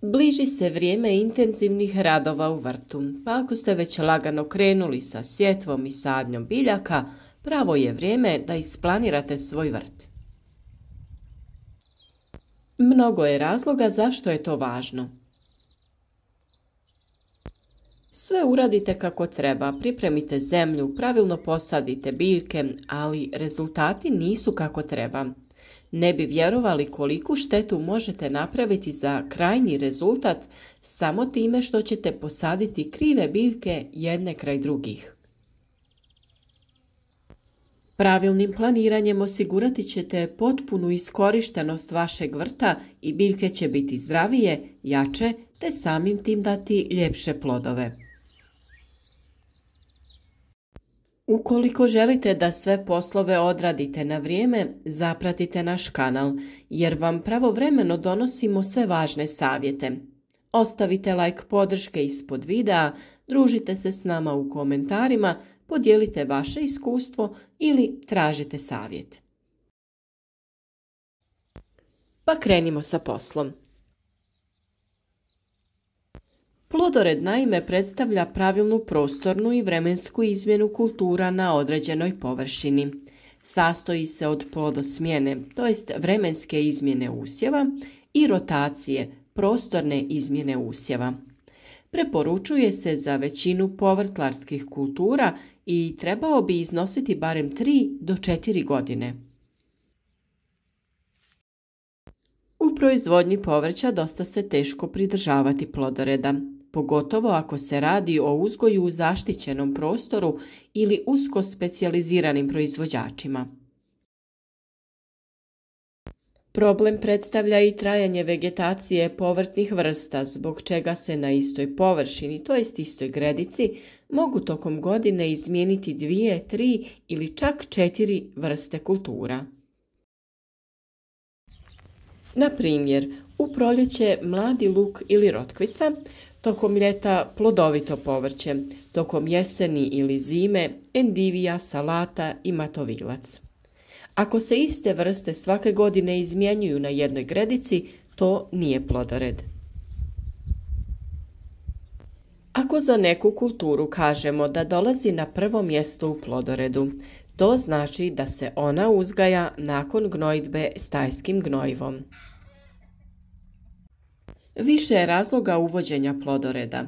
Bliži se vrijeme intenzivnih radova u vrtu, pa ako ste već lagano krenuli sa sjetvom i sadnjom biljaka, pravo je vrijeme da isplanirate svoj vrt. Mnogo je razloga zašto je to važno. Sve uradite kako treba, pripremite zemlju, pravilno posadite biljke, ali rezultati nisu kako treba. Ne bi vjerovali koliku štetu možete napraviti za krajnji rezultat samo time što ćete posaditi krive biljke jedne kraj drugih. Pravilnim planiranjem osigurati ćete potpunu iskorištenost vašeg vrta i biljke će biti zdravije, jače te samim tim dati ljepše plodove. Ukoliko želite da sve poslove odradite na vrijeme, zapratite naš kanal, jer vam pravovremeno donosimo sve važne savjete. Ostavite like podrške ispod videa, družite se s nama u komentarima, podijelite vaše iskustvo ili tražite savjet. Pa krenimo sa poslom. Plodored naime predstavlja pravilnu prostornu i vremensku izmjenu kultura na određenoj površini. Sastoji se od plodosmjene, to jest vremenske izmjene usjeva, i rotacije, prostorne izmjene usjeva. Preporučuje se za većinu povrtlarskih kultura i trebao bi iznositi barem 3 do 4 godine. U proizvodnji povrća dosta se teško pridržavati plodoreda, pogotovo ako se radi o uzgoju u zaštićenom prostoru ili usko specijaliziranim proizvođačima. Problem predstavlja i trajanje vegetacije povrtnih vrsta, zbog čega se na istoj površini, to jest istoj gredici, mogu tokom godine izmijeniti 2, 3 ili čak 4 vrste kultura. Na primjer, u proljeće mladi luk ili rotkvica, tokom ljeta plodovito povrće, tokom jeseni ili zime endivija, salata i matovilac. Ako se iste vrste svake godine izmjenjuju na jednoj gredici, to nije plodored. Ako za neku kulturu kažemo da dolazi na prvo mjesto u plodoredu, to znači da se ona uzgaja nakon gnojidbe stajskim gnojivom. Više je razloga uvođenja plodoreda.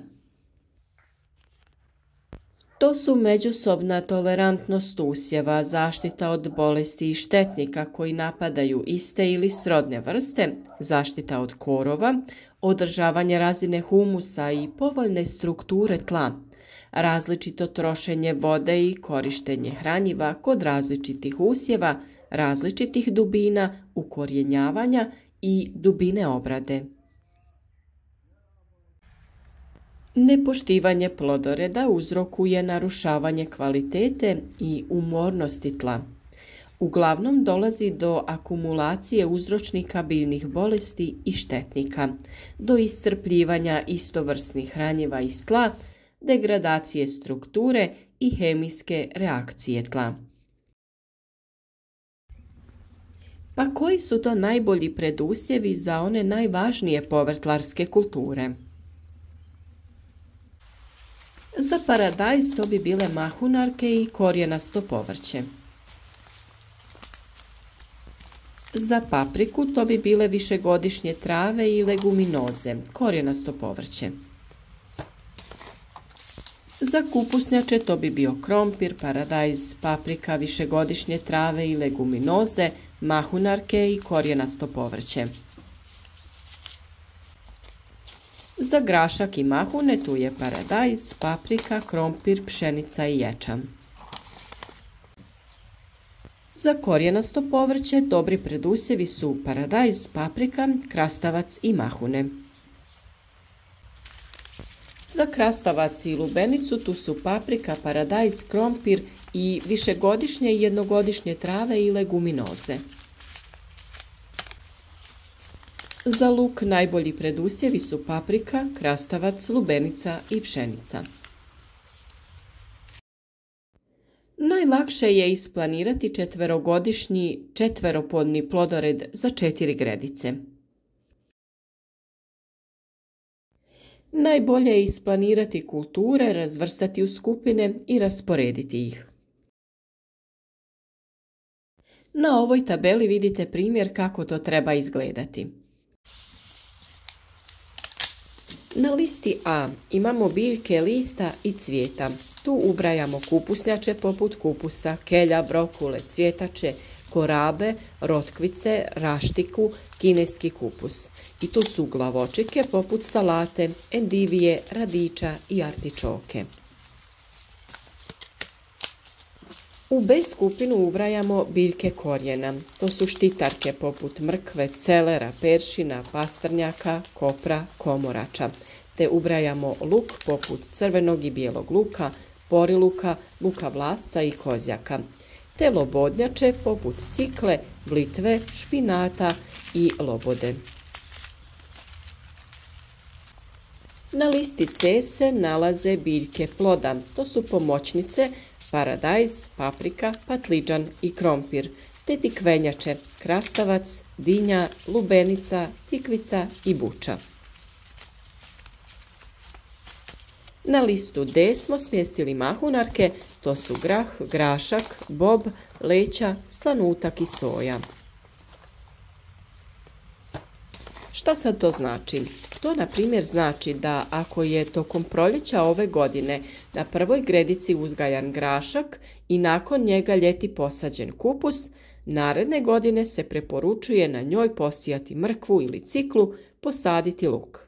To su međusobna tolerantnost usjeva, zaštita od bolesti i štetnika koji napadaju iste ili srodne vrste, zaštita od korova, održavanje razine humusa i povoljne strukture tla, različito trošenje vode i korištenje hranjiva kod različitih usjeva, različitih dubina ukorjenjavanja i dubine obrade. Nepoštivanje plodoreda uzrokuje narušavanje kvalitete i umornosti tla. Uglavnom dolazi do akumulacije uzročnika biljnih bolesti i štetnika, do iscrpljivanja istovrsnih hranjiva iz tla, degradacije strukture i hemijske reakcije tla. Pa koji su to najbolji predusjevi za one najvažnije povrtlarske kulture? Za paradajz to bi bile mahunarke i korijenasto povrće. Za papriku to bi bile višegodišnje trave i leguminoze, korijenasto povrće. Za kupusnjače to bi bio krompir, paradajz, paprika, višegodišnje trave i leguminoze, mahunarke i korijenasto povrće. Za grašak i mahune tu je paradajz, paprika, krompir, pšenica i ječam. Za korijenasto povrće dobri predusjevi su paradajz, paprika, krastavac i mahune. Za krastavac i lubenicu tu su paprika, paradajz, krompir i višegodišnje i jednogodišnje trave i leguminoze. Za luk najbolji predusjevi su paprika, krastavac, lubenica i pšenica. Najlakše je isplanirati četverogodišnji četveropodni plodored za 4 gredice. Najbolje je isplanirati kulture, razvrstati u skupine i rasporediti ih. Na ovoj tabeli vidite primjer kako to treba izgledati. Na listi A imamo biljke lista i cvijeta. Tu ubrajamo kupusnjače poput kupusa, kelja, brokule, cvjetače, korabe, rotkvice, raštiku, kineski kupus. I tu su glavočike poput salate, endivije, radiča i artičoke. U B skupinu ubrajamo biljke korijena. To su štitarke poput mrkve, celera, peršina, pastrnjaka, kopra, komorača. Te ubrajamo luk poput crvenog i bijelog luka, poriluka, luka vlasca i kozjaka. Te lobodnjače poput cikle, blitve, špinata i lobode. Na listi C se nalaze biljke ploda. To su pomoćnice, paradajz, paprika, patlidžan i krompir, te tikvenjače, krastavac, dinja, lubenica, tikvica i buča. Na listu D smo smjestili mahunarke, to su grah, grašak, bob, leća, slanutak i soja. Šta sad to znači? To na primjer znači da ako je tokom proljeća ove godine na prvoj gredici uzgajan grašak i nakon njega ljeti posađen kupus, naredne godine se preporučuje na njoj posijati mrkvu ili ciklu, posaditi luk.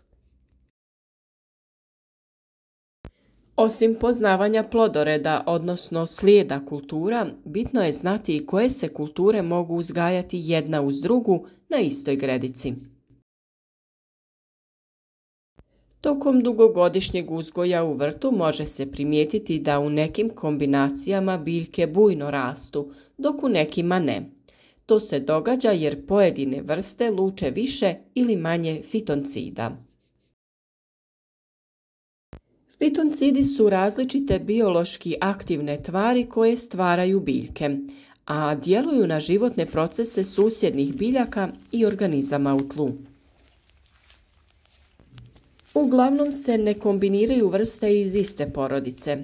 Osim poznavanja plodoreda, odnosno slijeda kultura, bitno je znati i koje se kulture mogu uzgajati jedna uz drugu na istoj gredici. Tokom dugogodišnjeg uzgoja u vrtu može se primijetiti da u nekim kombinacijama biljke bujno rastu, dok u nekima ne. To se događa jer pojedine vrste luče više ili manje fitoncida. Fitoncidi su različite biološki aktivne tvari koje stvaraju biljke, a djeluju na životne procese susjednih biljaka i organizama u tlu. Uglavnom se ne kombiniraju vrste iz iste porodice.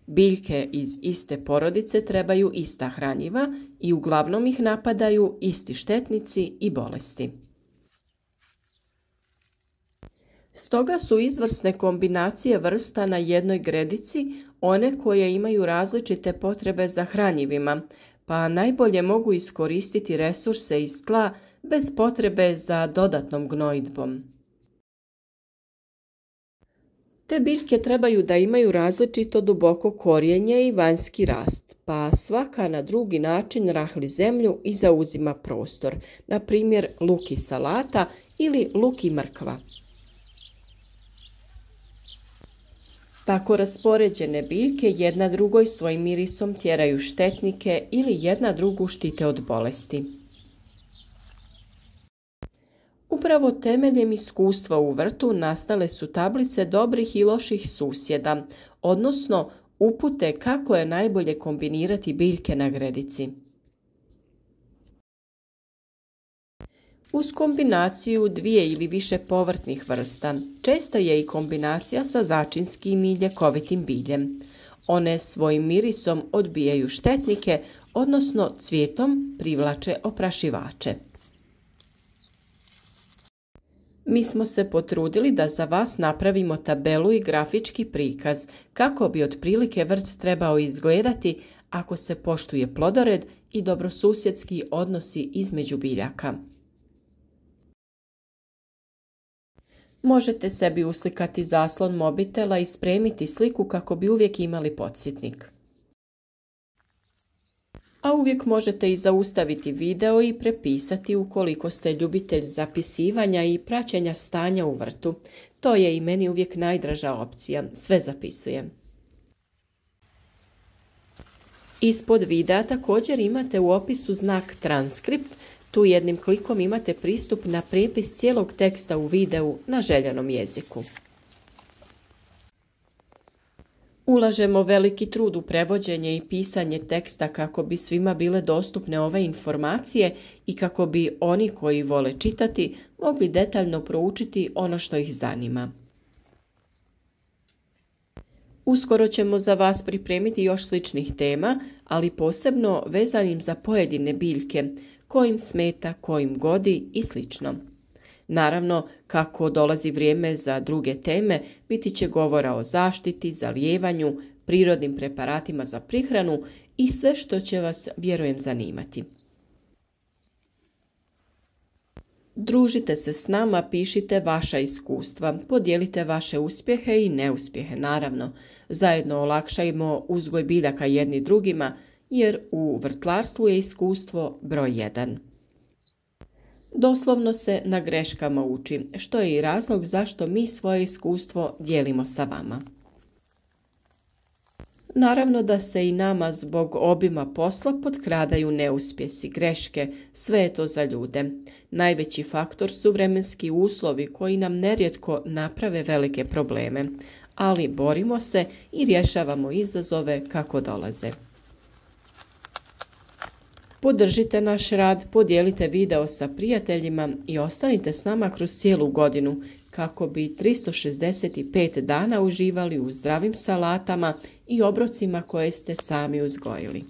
Biljke iz iste porodice trebaju ista hranjiva i uglavnom ih napadaju isti štetnici i bolesti. Stoga su izvrsne kombinacije vrsta na jednoj gredici one koje imaju različite potrebe za hranjivima, pa najbolje mogu iskoristiti resurse iz tla bez potrebe za dodatnom gnojidbom. Te biljke trebaju da imaju različito duboko korijenje i vanjski rast, pa svaka na drugi način rahli zemlju i zauzima prostor, na primjer luk i salata ili luk i mrkva. Tako raspoređene biljke jedna drugoj svojim mirisom tjeraju štetnike ili jedna drugu štite od bolesti. Upravo temeljem iskustva u vrtu nastale su tablice dobrih i loših susjeda, odnosno upute kako je najbolje kombinirati biljke na gredici. Uz kombinaciju dvije ili više povrtnih vrsta, česta je i kombinacija sa začinskim i ljekovitim biljem. One svojim mirisom odbijaju štetnike, odnosno cvijetom privlače oprašivače. Mi smo se potrudili da za vas napravimo tabelu i grafički prikaz kako bi otprilike vrt trebao izgledati ako se poštuje plodored i dobrosusjedski odnosi između biljaka. Možete sebi uslikati zaslon mobitela i spremiti sliku kako bi uvijek imali podsjetnik. A uvijek možete i zaustaviti video i prepisati ukoliko ste ljubitelj zapisivanja i praćenja stanja u vrtu. To je i meni uvijek najdraža opcija, sve zapisujem. Ispod videa također imate u opisu znak transkript. Tu jednim klikom imate pristup na prijepis cijelog teksta u videu na željenom jeziku. Ulažemo veliki trud u prevođenje i pisanje teksta kako bi svima bile dostupne ove informacije i kako bi oni koji vole čitati mogli detaljno proučiti ono što ih zanima. Uskoro ćemo za vas pripremiti još sličnih tema, ali posebno vezanim za pojedine biljke, kojim smeta, kojim godi i slično. Naravno, kako dolazi vrijeme za druge teme, biti će govora o zaštiti, zalijevanju, prirodnim preparatima za prihranu i sve što će vas, vjerujem, zanimati. Družite se s nama, pišite vaša iskustva, podijelite vaše uspjehe i neuspjehe, naravno. Zajedno olakšajmo uzgoj biljaka jedni drugima, jer u vrtlarstvu je iskustvo broj 1. Doslovno se na greškama uči, što je i razlog zašto mi svoje iskustvo dijelimo sa vama. Naravno da se i nama zbog obima posla potkradaju neuspjesi, greške, sve je to za ljude. Najveći faktor su vremenski uslovi koji nam nerijetko naprave velike probleme, ali borimo se i rješavamo izazove kako dolaze. Podržite naš rad, podijelite video sa prijateljima i ostanite s nama kroz cijelu godinu kako bi 365 dana uživali u zdravim salatama i obrocima koje ste sami uzgojili.